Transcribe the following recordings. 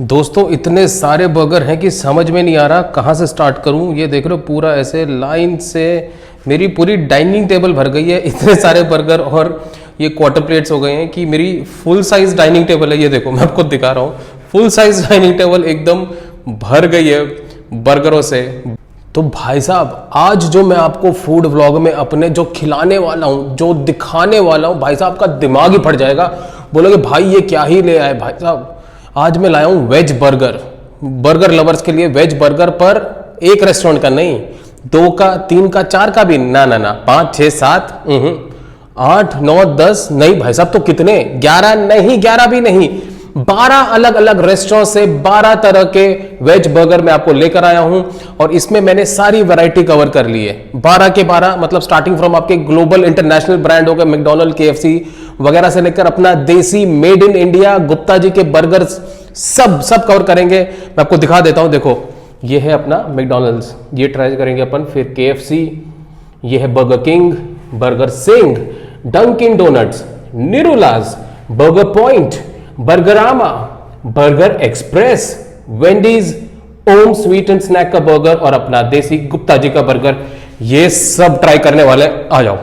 दोस्तों इतने सारे बर्गर हैं कि समझ में नहीं आ रहा कहाँ से स्टार्ट करूँ। ये देख रहे हो पूरा ऐसे लाइन से मेरी पूरी डाइनिंग टेबल भर गई है। इतने सारे बर्गर और ये क्वार्टर प्लेट्स हो गए हैं कि मेरी फुल साइज डाइनिंग टेबल है। ये देखो मैं आपको दिखा रहा हूँ, फुल साइज डाइनिंग टेबल एकदम भर गई है बर्गरों से। तो भाई साहब आज जो मैं आपको फूड व्लॉग में अपने जो खिलाने वाला हूँ, जो दिखाने वाला हूँ, भाई साहब का दिमाग ही फट जाएगा। बोलोगे भाई ये क्या ही ले आए। भाई साहब आज मैं लाया हूँ वेज बर्गर, बर्गर लवर्स के लिए वेज बर्गर, पर एक रेस्टोरेंट का नहीं, 2 का, 3 का, 4 का भी ना ना ना, 5 6 7 8 9 10 नहीं भाई साहब, तो कितने, 11 नहीं, 11 भी नहीं, 12 अलग अलग रेस्टोरेंट से 12 तरह के वेज बर्गर मैं आपको लेकर आया हूं। और इसमें मैंने सारी वैरायटी कवर कर ली है, 12 के 12, मतलब स्टार्टिंग फ्रॉम आपके ग्लोबल इंटरनेशनल ब्रांड हो गए मैकडॉनल्ड, KFC वगैरह से लेकर अपना देसी made in India Gupta ji के बर्गर सब कवर करेंगे। मैं आपको दिखा देता हूं, देखो ये है अपना मैकडॉनल्ड्स, ये ट्राई करेंगे अपन, फिर KFC, ये है burger King, burger Singh, Dunkin Donuts, Nirula's, burger point, Burgerama, burger express, Wendy's, Om sweet and snack का बर्गर और अपना देसी गुप्ता जी का बर्गर। ये सब ट्राई करने वाले, आ जाओ।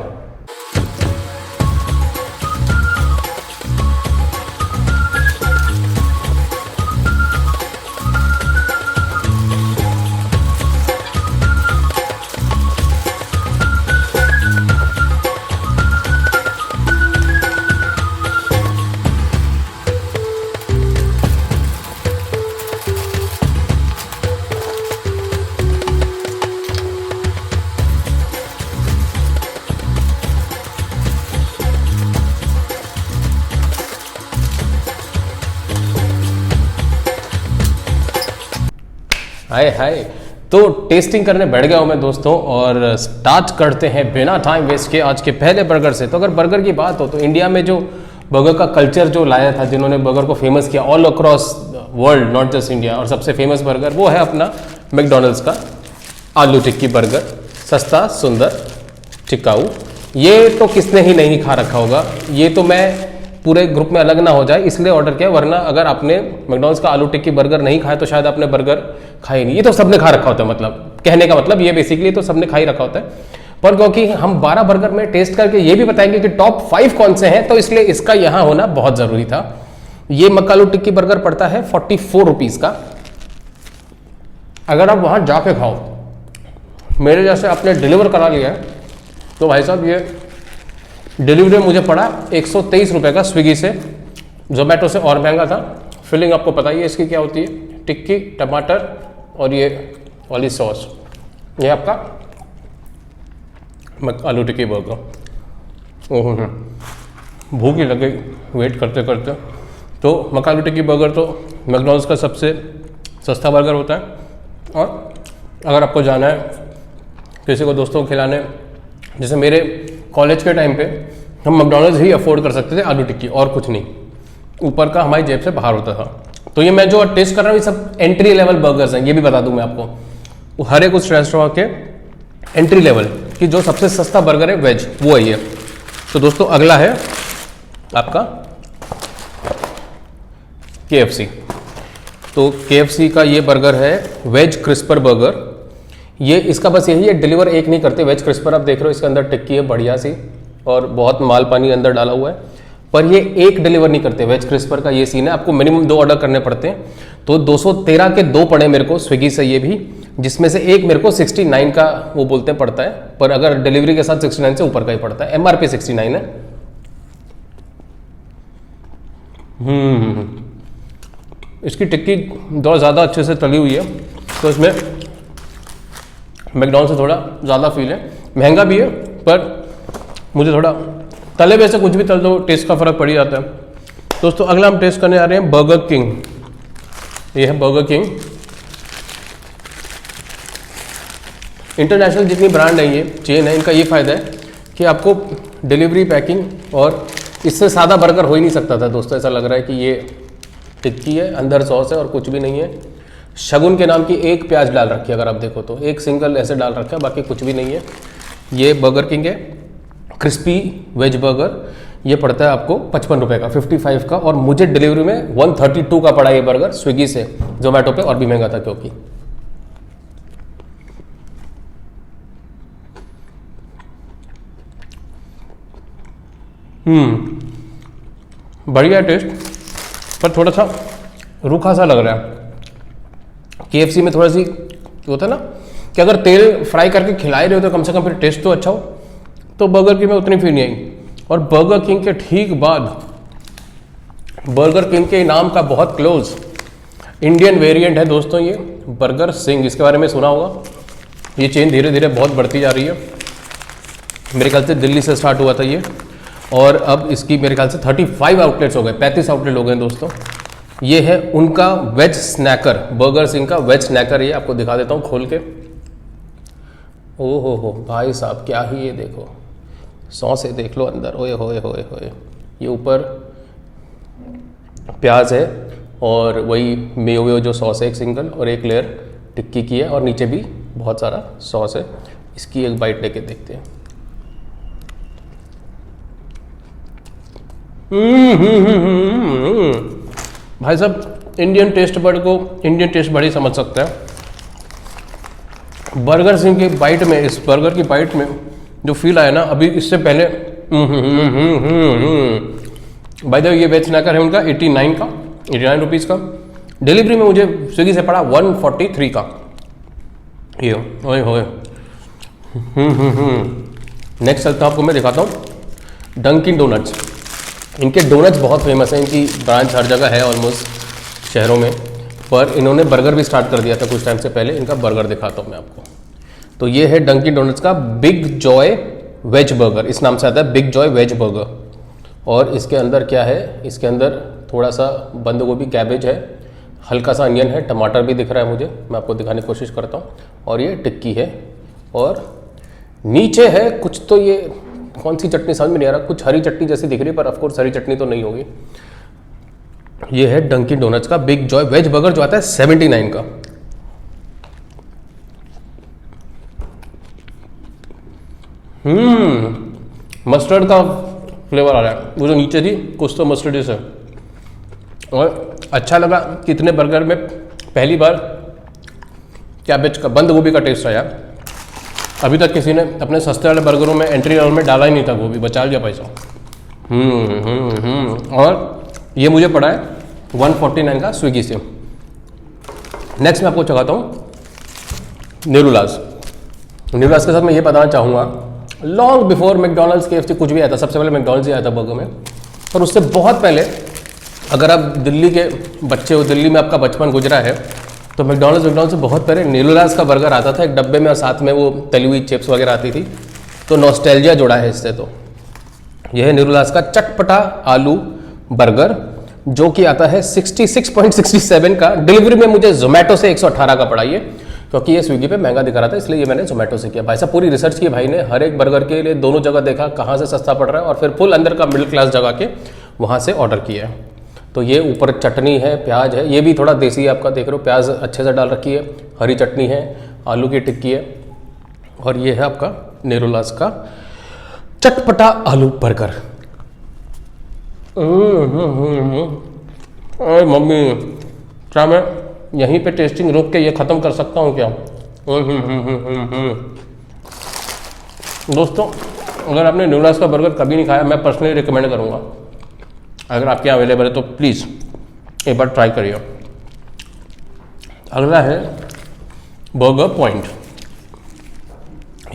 हाय हाय, तो टेस्टिंग करने बैठ गया हूँ मैं दोस्तों, और स्टार्ट करते हैं बिना टाइम वेस्ट के आज के पहले बर्गर से। तो अगर बर्गर की बात हो तो इंडिया में जो बर्गर का कल्चर जो लाया था, जिन्होंने बर्गर को फेमस किया all across world, not just India, और सबसे फेमस बर्गर वो है अपना मैकडॉनल्ड्स का आलू टिक्की बर्गर। सस्ता, सुंदर, टिकाऊ, ये तो किसने ही नहीं खा रखा होगा। ये तो मैं पूरे ग्रुप में अलग ना हो जाए इसलिए ऑर्डर किया, वरना अगर आपने मैकडॉनल्ड्स का आलू टिक्की बर्गर नहीं खाया तो शायद आपने बर्गर खाए नहीं। ये तो सबने खा रखा होता है, मतलब कहने का मतलब ये बेसिकली तो सबने खा ही रखा होता है। पर क्योंकि हम 12 बर्गर में टेस्ट करके ये भी बताएंगे कि टॉप 5 कौन से हैं, तो इसलिए इसका यहां होना बहुत जरूरी था। ये मक्का आलू टिक्की बर्गर पड़ता है 44 रुपीज का। अगर आप वहां जाके खाओ, मेरे जैसे आपने डिलीवर करा लिया है, तो भाई साहब ये डिलीवरी मुझे पड़ा 123 रुपये का स्विगी से, जोमेटो से और महंगा था। फिलिंग आपको पता ही है इसकी क्या होती है, टिक्की, टमाटर और ये वाली सॉस। ये आपका आलू टिक्की बर्गर। ओह भूख ही लग गई वेट करते करते। तो मक्का आलू टिक्की बर्गर तो मैकडॉनल्ड्स का सबसे सस्ता बर्गर होता है। और अगर आपको जाना है किसी को दोस्तों को खिलाने, जैसे मेरे कॉलेज के टाइम पे हम मैकडॉनल्ड्स ही अफोर्ड कर सकते थे आलू टिक्की, और कुछ नहीं, ऊपर का हमारी जेब से बाहर होता था। तो ये मैं जो टेस्ट कर रहा हूँ ये सब एंट्री लेवल बर्गर्स हैं, ये भी बता दूं मैं आपको। हर एक उस रेस्टोरेंट के एंट्री लेवल की जो सबसे सस्ता बर्गर है वेज, वो है ये। तो दोस्तों अगला है आपका KFC। तो KFC का ये बर्गर है वेज क्रिस्पर बर्गर। ये इसका बस यही है, डिलीवर एक नहीं करते। वेज क्रिस्पर आप देख रहे हो, इसके अंदर टिक्की है बढ़िया सी और बहुत माल पानी अंदर डाला हुआ है, पर ये एक डिलीवर नहीं करते। वेज क्रिस्पर का ये सीन है, आपको मिनिमम 2 ऑर्डर करने पड़ते हैं। तो 213 के 2 पड़े मेरे को स्विगी से, ये भी, जिसमें से एक मेरे को 69 का वो बोलते हैं पड़ता है, पर अगर डिलीवरी के साथ 69 से ऊपर का ही पड़ता है। MRP 69 है। इसकी टिक्की बहुत ज़्यादा अच्छे से तली हुई है, तो इसमें मैकडॉनल्ड से थोड़ा ज़्यादा फील है। महंगा भी है, पर मुझे थोड़ा तले हुए से कुछ भी तल दो टेस्ट का फ़र्क पड़ ही जाता है। दोस्तों अगला हम टेस्ट करने आ रहे हैं बर्गर किंग। ये है बर्गर किंग। इंटरनेशनल जितनी ब्रांड है, ये चेन है, इनका ये फ़ायदा है कि आपको डिलीवरी, पैकिंग, और इससे सादा बर्गर हो ही नहीं सकता था दोस्तों। ऐसा लग रहा है कि ये टिक्की है, अंदर सॉस है और कुछ भी नहीं है। शगुन के नाम की एक प्याज डाल रखी है, अगर आप देखो तो एक सिंगल ऐसे डाल रखा है, बाकी कुछ भी नहीं है। ये बर्गर किंग है, क्रिस्पी वेज बर्गर। ये पड़ता है आपको 55 रुपये का, 55 का, और मुझे डिलीवरी में 132 का पड़ा ये बर्गर स्विगी से। जोमेटो पे और भी महंगा था क्योंकि बढ़िया टेस्ट, पर थोड़ा सा रूखा सा लग रहा है। KFC में थोड़ा सी होता है ना कि अगर तेल फ्राई करके खिला ही रहे हो तो कम से कम फिर टेस्ट तो अच्छा हो, तो बर्गर किंग में उतनी फील नहीं आई। और बर्गर किंग के ठीक बाद बर्गर किंग के नाम का बहुत क्लोज इंडियन वेरिएंट है दोस्तों, ये बर्गर सिंह। इसके बारे में सुना होगा। ये चेन धीरे धीरे बहुत बढ़ती जा रही है। मेरे ख्याल से दिल्ली से स्टार्ट हुआ था ये, और अब इसकी मेरे ख्याल से 35 आउटलेट्स हो गए, 35 आउटलेट हो गए दोस्तों। ये है उनका वेज स्नैकर, बर्गर सिंह का वेज स्नैकर। ये आपको दिखा देता हूँ खोल के। ओ हो भाई साहब, क्या ही ये देखो, सॉस है, देख लो अंदर। ओए होए होए होए, ये ऊपर प्याज है और वही मेयो जो सॉस है एक सिंगल, और एक लेयर टिक्की की है, और नीचे भी बहुत सारा सॉस है। इसकी एक बाइट लेके देखते हैं। भाई साहब, इंडियन टेस्ट बर्ड को इंडियन टेस्ट बर्ड ही समझ सकता है। बर्गर सिंह की बाइट में, इस बर्गर की बाइट में जो फील आया ना अभी, इससे पहले भाई साहब, ये वेज स्नैकर है उनका 89 का, 89 रुपीज़ का। डिलीवरी में मुझे स्विगी से पड़ा 143 का। ये ओए होए। नेक्स्ट चलता हूँ, आपको मैं दिखाता हूँ डंकिन डोनट्स। इनके डोनट्स बहुत फेमस हैं, इनकी ब्रांच हर जगह है ऑलमोस्ट शहरों में, पर इन्होंने बर्गर भी स्टार्ट कर दिया था कुछ टाइम से पहले। इनका बर्गर दिखाता हूँ मैं आपको। तो ये है डंकिन डोनट्स का बिग जॉय वेज बर्गर, इस नाम से आता है बिग जॉय वेज बर्गर। और इसके अंदर क्या है, इसके अंदर थोड़ा सा बंद गोभी, कैबेज है, हल्का सा अनियन है, टमाटर भी दिख रहा है मुझे, मैं आपको दिखाने की कोशिश करता हूँ। और ये टिक्की है, और नीचे है कुछ, तो ये कौन सी चटनी समझ में नहीं आ रहा, कुछ हरी चटनी जैसी दिख रही है, पर ऑफकोर्स हरी चटनी तो नहीं होगी। ये है डंकिन डोनट्स का बिग जॉय वेज बर्गर, जो आता है 79 का। मस्टर्ड का फ्लेवर आ रहा है, वो जो नीचे थी कुछ तो मस्टर्ड है। और अच्छा लगा कि इतने बर्गर में पहली बार कैबेज का, बंद गोभी का टेस्ट आया। अभी तक किसी ने अपने सस्ते वाले बर्गरों में एंट्री लेवल में डाला ही नहीं था गोभी, बचा लिया पैसा। और ये मुझे पड़ा है 149 का स्विगी से। नेक्स्ट मैं आपको चखाता हूँ नेरुलास। नेरुलास के साथ मैं ये बताना चाहूँगा, लॉन्ग बिफोर मैकडोनल्ड्स, KFC कुछ भी आया था, सबसे पहले मैकडोनल्ड्स ही आया था बर्गर में। पर उससे बहुत पहले, अगर आप दिल्ली के बच्चे हो, दिल्ली में आपका बचपन गुजरा है, तो मैकडोनल्ड्स से बहुत पहले नेरुलास का बर्गर आता था एक डब्बे में, और साथ में वो तली हुई चिप्स वगैरह आती थी। तो नॉस्टैल्जिया जुड़ा है इससे। तो यह है नेरुलास का चटपटा आलू बर्गर, जो कि आता है 66.67 का। डिलीवरी में मुझे जोमेटो से 118 का पड़ा ये, क्योंकि ये स्विगी पे महंगा दिखा रहा था, इसलिए ये मैंने जोमेटो से किया। भाई साहब, पूरी रिसर्च की भाई ने, हर एक बर्गर के लिए दोनों जगह देखा कहाँ से सस्ता पड़ रहा है, और फिर फुल अंदर का मिडिल क्लास जगह के वहाँ से ऑर्डर किया है। तो ये ऊपर चटनी है, प्याज है, ये भी थोड़ा देसी है, आपका देख रहे हो, प्याज अच्छे से डाल रखी है, हरी चटनी है, आलू की टिक्की है, और ये है आपका नेरुलास का चटपटा आलू बर्गर। अरे मम्मी, क्या मैं यहीं पे टेस्टिंग रोक के ये ख़त्म कर सकता हूँ क्या? दोस्तों, अगर आपने नेरुलास का बर्गर कभी नहीं खाया, मैं पर्सनली रिकमेंड करूँगा। अगर आपके यहाँ अवेलेबल है तो प्लीज़ एक बार ट्राई करिए। अगला है बर्गर पॉइंट।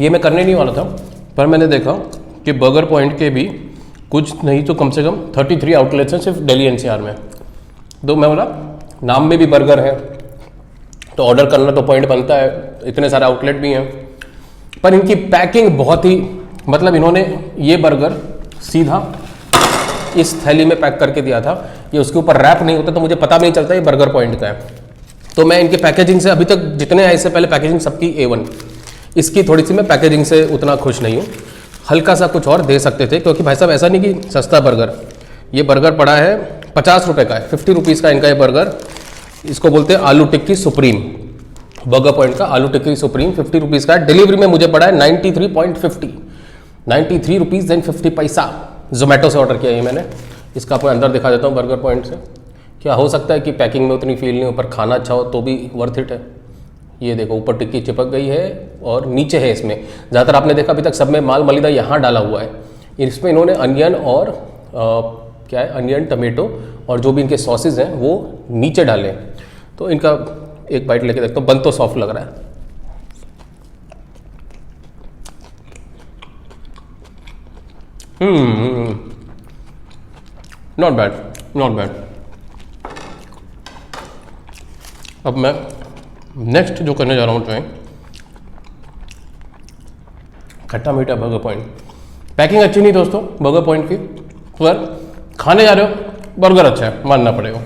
ये मैं करने नहीं वाला था, पर मैंने देखा कि बर्गर पॉइंट के भी कुछ नहीं तो कम से कम 33 आउटलेट्स हैं सिर्फ दिल्ली NCR में। तो मैं बोला, नाम में भी बर्गर है तो ऑर्डर करना तो पॉइंट बनता है, इतने सारे आउटलेट भी हैं। पर इनकी पैकिंग बहुत ही, मतलब इन्होंने ये बर्गर सीधा इस थैली में पैक करके दिया था। ये उसके ऊपर रैप नहीं होता, तो मुझे पता भी नहीं चलता ये बर्गर पॉइंट का है। तो मैं इनकी पैकेजिंग से, अभी तक जितने आए इससे पहले पैकेजिंग सबकी A1, इसकी थोड़ी सी मैं पैकेजिंग से उतना खुश नहीं हूँ। हल्का सा कुछ और दे सकते थे, क्योंकि भाई साहब ऐसा नहीं कि सस्ता बर्गर, ये बर्गर पड़ा है 50 रुपये का है, 50 रुपीज़ का इनका ये बर्गर। इसको बोलते हैं आलू टिक्की सुप्रीम। बर्गर पॉइंट का आलू टिक्की सुप्रीम 50 रुपीज़ का है। डिलीवरी में मुझे पड़ा है 93.50, 93 रुपीज़ एंड 50 पैसा। जोमेटो से ऑर्डर किया ये मैंने। इसका आपको अंदर दिखा देता हूँ बर्गर पॉइंट से। क्या हो सकता है कि पैकिंग में उतनी फील नहीं हो पर खाना अच्छा हो तो भी वर्थ इट है। ये देखो ऊपर टिक्की चिपक गई है और नीचे है इसमें। ज़्यादातर आपने देखा अभी तक सब में माल मलिदा यहाँ डाला हुआ है, इसमें इन्होंने अनियन और क्या है, अनियन टमेटो और जो भी इनके सॉसेज हैं वो नीचे डाले हैं। तो इनका एक बाइट लेके देखता हूँ, बन तो सॉफ्ट लग रहा है। Not bad, not bad. अब मैं नेक्स्ट जो करने जा रहा हूँ ट्राई, खट्टा मीठा बर्गर पॉइंट। पैकिंग अच्छी नहीं दोस्तों बर्गर पॉइंट की, पर खाने जा रहे हो बर्गर अच्छा है, मानना पड़ेगा।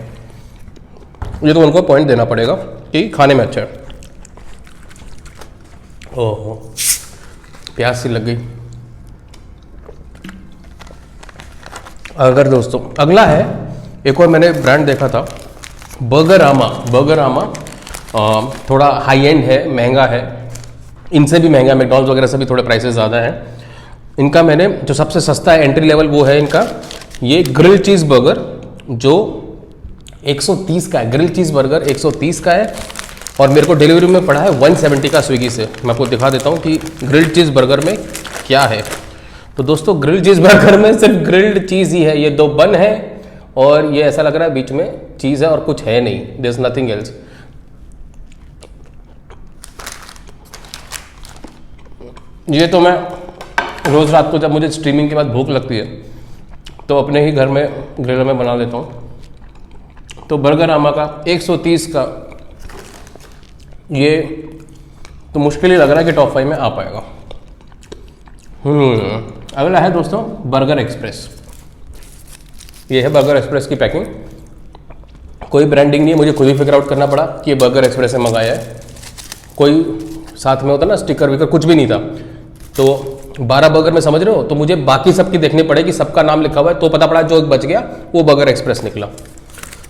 ये तो उनको पॉइंट देना पड़ेगा कि खाने में अच्छा है। ओहो प्यास सी लग गई। अगर दोस्तों अगला है, एक और मैंने ब्रांड देखा था बर्गरामा। बर्गरामा थोड़ा हाई एंड है, महंगा है, इनसे भी महंगा, मैकडॉनल्ड्स वगैरह से भी थोड़े प्राइसेस ज़्यादा हैं। इनका मैंने जो सबसे सस्ता है एंट्री लेवल वो है इनका ये ग्रिल चीज़ बर्गर जो 130 का है। ग्रिल चीज़ बर्गर 130 का है और मेरे को डिलीवरी में पड़ा है 170 का स्विगी से। मैं आपको दिखा देता हूँ कि ग्रिल्ड चीज़ बर्गर में क्या है। तो दोस्तों ग्रिल्ड चीज़ बर्गर में सिर्फ ग्रिल्ड चीज़ ही है, ये 2 बन है और ये ऐसा लग रहा है बीच में चीज़ है और कुछ है नहीं, देयर इज नथिंग एल्स। ये तो मैं रोज़ रात को जब मुझे स्ट्रीमिंग के बाद भूख लगती है तो अपने ही घर में ग्रिल में बना लेता हूँ। तो बर्गरामा का 130 का ये तो मुश्किल ही लग रहा है कि टॉप 5 में आ पाएगा। अगला है दोस्तों बर्गर एक्सप्रेस। ये है बर्गर एक्सप्रेस की पैकिंग। कोई ब्रांडिंग नहीं है, मुझे खुद ही फिगर आउट करना पड़ा कि ये बर्गर एक्सप्रेस से मंगाया है। कोई साथ में होता ना स्टिकर विकर, कुछ भी नहीं था। तो 12 बर्गर में समझ रहे हो, तो मुझे बाकी सबकी देखनी पड़ेगी, सबका नाम लिखा हुआ है तो पता पड़ा जो एक बच गया वो बर्गर एक्सप्रेस निकला।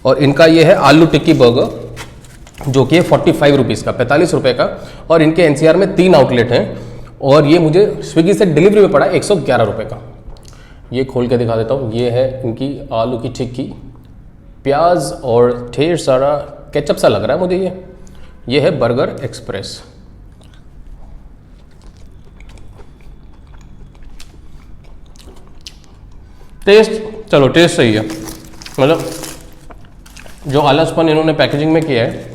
और इनका ये है आलू टिक्की बर्गर जो कि 45 रुपीज़ का, 45 रुपये का। और इनके एनसीआर में 3 आउटलेट हैं और ये मुझे स्विगी से डिलीवरी में पड़ा 111 रुपये का। ये खोल के दिखा देता हूँ। ये है इनकी आलू की टिक्की, प्याज और ढेर सारा केचप सा लग रहा है मुझे ये है बर्गर एक्सप्रेस। टेस्ट, चलो टेस्ट सही है, मतलब जो आलसपन इन्होंने पैकेजिंग में किया है,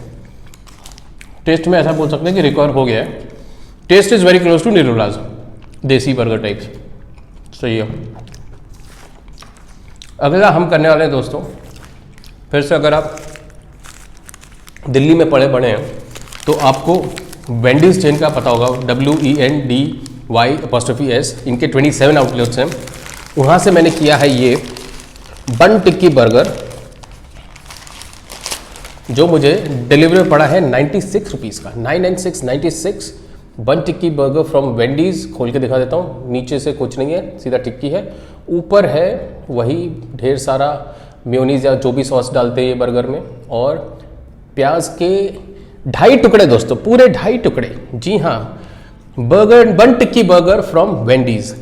टेस्ट में ऐसा बोल सकते हैं कि रिकवर हो गया है। Taste is very close to Nirula's desi burger types, सही है। अगला हम करने वाले हैं दोस्तों, फिर से अगर आप दिल्ली में पड़े बड़े हैं तो आपको वेंडीज चेन का पता होगा, WENDYS। इनके 27 आउटलेट्स हैं। वहाँ से मैंने किया है ये बन टिक्की बर्गर जो मुझे डिलीवरी पड़ा है 96 रुपीज़ का, 996 बन टिक्की बर्गर फ्रॉम वेंडीज़। खोल के दिखा देता हूँ। नीचे से कुछ नहीं है, सीधा टिक्की है। ऊपर है वही ढेर सारा मेयोनीज या जो भी सॉस डालते हैं ये बर्गर में, और प्याज के 2.5 टुकड़े दोस्तों, पूरे 2.5 टुकड़े। जी हाँ, burger bun tikki burger from Wendy's.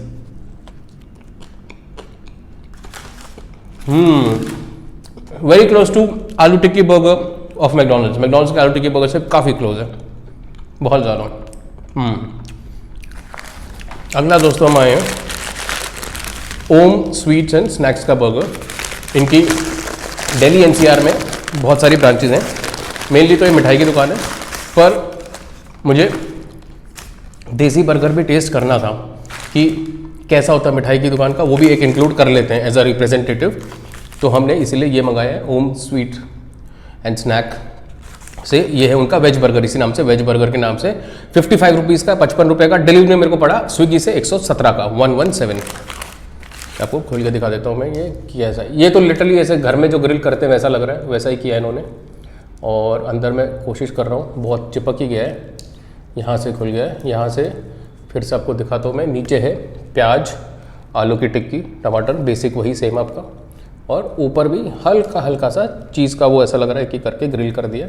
Very close to aloo tikki burger of McDonald's. McDonald's के आलू टिक्की बर्गर से काफ़ी क्लोज है, बहुत ज़्यादा। अगला दोस्तों हम आए हैं ओम स्वीट्स एंड स्नैक्स का बर्गर। इनकी दिल्ली एनसीआर में बहुत सारी ब्रांचेज हैं। मेनली तो ये मिठाई की दुकान है, पर मुझे देसी बर्गर भी टेस्ट करना था कि कैसा होता है मिठाई की दुकान का, वो भी एक इंक्लूड कर लेते हैं एज अ रिप्रेजेंटेटिव। तो हमने इसलिए ये मंगाया है ओम स्वीट एंड स्नैक से। ये है उनका वेज बर्गर, इसी नाम से, वेज बर्गर के नाम से। 55 रुपीज़ का, 55 रुपये का। डिलीवरी में मेरे को पड़ा स्विगी से 117 का, 117। आपको खोल के दिखा देता हूँ मैं ये कैसा है। ये तो लिटरली ऐसे घर में जो ग्रिल करते हैं वैसा लग रहा है, वैसा ही किया है इन्होंने। और अंदर मैं कोशिश कर रहा हूँ, बहुत चिपक ही गया है। यहाँ से खुल गया है, यहाँ से फिर से आपको दिखाता हूँ मैं। नीचे है प्याज, आलू की टिक्की, टमाटर, बेसिक वही सेम आपका। और ऊपर भी हल्का हल्का सा चीज़ का वो ऐसा लग रहा है कि करके ग्रिल कर दिया।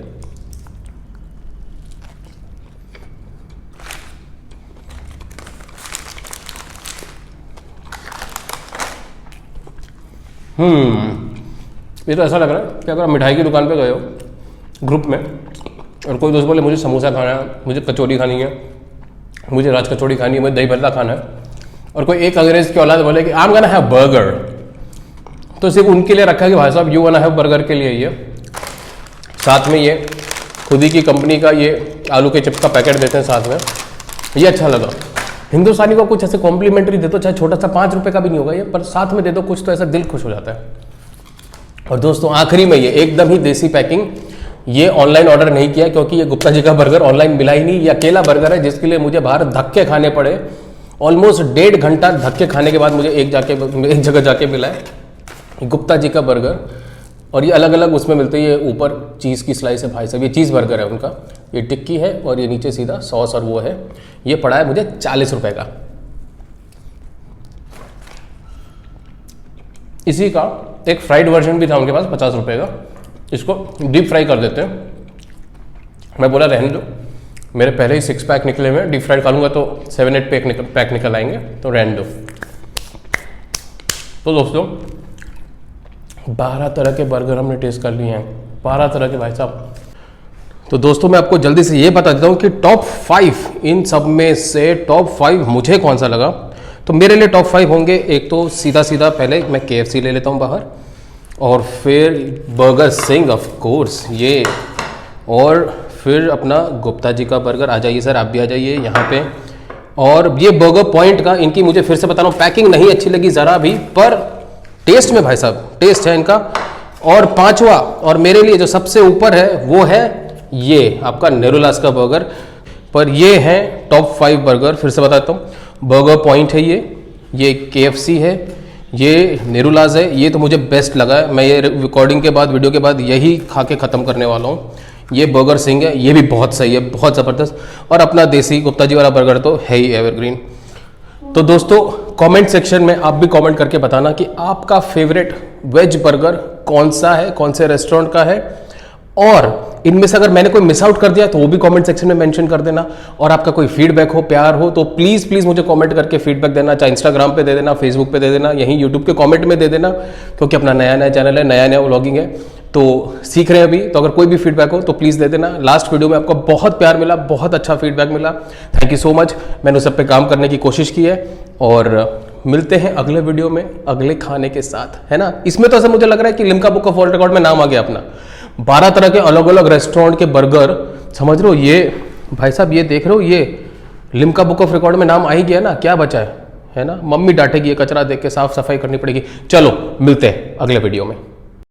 ये तो ऐसा लग रहा है कि अगर आप मिठाई की दुकान पे गए हो ग्रुप में और कोई दोस्त बोले मुझे समोसा खाना है, मुझे कचौरी खानी है, मुझे राज कचौड़ी खानी है, मुझे दही भल्ला खाना है, और कोई एक अंग्रेज की औलाद बोले कि I am gonna have burger, तो सिर्फ उनके लिए रखा है कि भाई साहब यू गोना हैव बर्गर के लिए ये साथ में ये खुद ही की कंपनी का ये आलू के चिप्स का पैकेट देते हैं साथ में। ये अच्छा लगा। हिंदुस्तानी को कुछ ऐसे कॉम्प्लीमेंट्री दे दो, चाहे छोटा सा 5 रुपये का भी नहीं होगा ये, पर साथ में दे दो कुछ, तो ऐसा दिल खुश हो जाता है। और दोस्तों आखिरी में ये एकदम ही देसी पैकिंग, ये ऑनलाइन ऑर्डर नहीं किया क्योंकि ये गुप्ता जी का बर्गर ऑनलाइन मिला ही नहीं। ये अकेला बर्गर है जिसके लिए मुझे बाहर धक्के खाने पड़े। ऑलमोस्ट 1.5 घंटा धक्के खाने के बाद मुझे एक जगह जाके मिला है गुप्ता जी का बर्गर। और ये अलग अलग उसमें मिलते हैं। ये ऊपर चीज़ की स्लाइस है भाई साहब, ये चीज़ बर्गर है उनका, ये टिक्की है और ये नीचे सीधा सॉस और वो है। ये पड़ा है मुझे 40 रुपये का। इसी का एक फ्राइड वर्जन भी था उनके पास 50 रुपये का। इसको डीप फ्राई कर देते हैं। मैं बोला रहने दो, मेरे पहले ही 6 पैक निकले हुए, डीप फ्राई खा लूँगा तो 7-8 पैक निकल आएंगे, तो रहने दो। तो दोस्तों 12 तरह के बर्गर हमने टेस्ट कर लिए हैं, 12 तरह के भाई साहब। तो दोस्तों मैं आपको जल्दी से ये बता देता हूँ कि टॉप 5 इन सब में से टॉप 5 मुझे कौन सा लगा। तो मेरे लिए टॉप 5 होंगे, एक तो सीधा सीधा पहले मैं KFC ले लेता हूँ बाहर, और फिर बर्गर सिंह ऑफ कोर्स ये, और फिर अपना गुप्ता जी का बर्गर। आ जाइए सर, आप भी आ जाइए यहाँ पे। और ये बर्गर पॉइंट का, इनकी मुझे फिर से बता रहा हूँ पैकिंग नहीं अच्छी लगी ज़रा भी, पर टेस्ट में भाई साहब टेस्ट है इनका। और 5वां और मेरे लिए जो सबसे ऊपर है वो है ये आपका नेरोलास का बर्गर। पर ये है टॉप 5 बर्गर। फिर से बताता हूँ, बर्गर पॉइंट है ये KFC है, ये नेरोलास है। ये तो मुझे बेस्ट लगा है, मैं ये रिकॉर्डिंग के बाद, वीडियो के बाद यही खा के ख़त्म करने वाला हूँ। ये बर्गर सिंह है, ये भी बहुत सही है, बहुत ज़बरदस्त। और अपना देसी गुप्ता जी वाला बर्गर तो है ही एवरग्रीन। तो दोस्तों कमेंट सेक्शन में आप भी कमेंट करके बताना कि आपका फेवरेट वेज बर्गर कौन सा है, कौन से रेस्टोरेंट का है, और इनमें से अगर मैंने कोई मिस आउट कर दिया तो वो भी कमेंट सेक्शन में मेंशन कर देना। और आपका कोई फीडबैक हो, प्यार हो, तो प्लीज़ प्लीज़ मुझे कमेंट करके फीडबैक देना, चाहे इंस्टाग्राम पे दे देना, फेसबुक पे दे देना, यहीं यूट्यूब के कमेंट में दे देना, क्योंकि अपना नया चैनल है, नया व्लॉगिंग है, तो सीख रहे हैं अभी। तो अगर कोई भी फीडबैक हो तो प्लीज़ दे देना। लास्ट वीडियो में आपको बहुत प्यार मिला, बहुत अच्छा फीडबैक मिला, थैंक यू सो मच। मैंने उस सब पे काम करने की कोशिश की है, और मिलते हैं अगले वीडियो में अगले खाने के साथ, है ना। इसमें तो ऐसा मुझे लग रहा है कि Limca book of world record में नाम आ गया अपना। 12 तरह के अलग अलग रेस्टोरेंट के बर्गर, समझ रहे हो। ये भाई साहब ये देख रहे हो, ये लिम्का बुक ऑफ रिकॉर्ड में नाम आ ही गया ना, क्या बचा है ना। मम्मी डांटेगी, ये कचरा देख के साफ सफाई करनी पड़ेगी। चलो मिलते हैं अगले वीडियो में।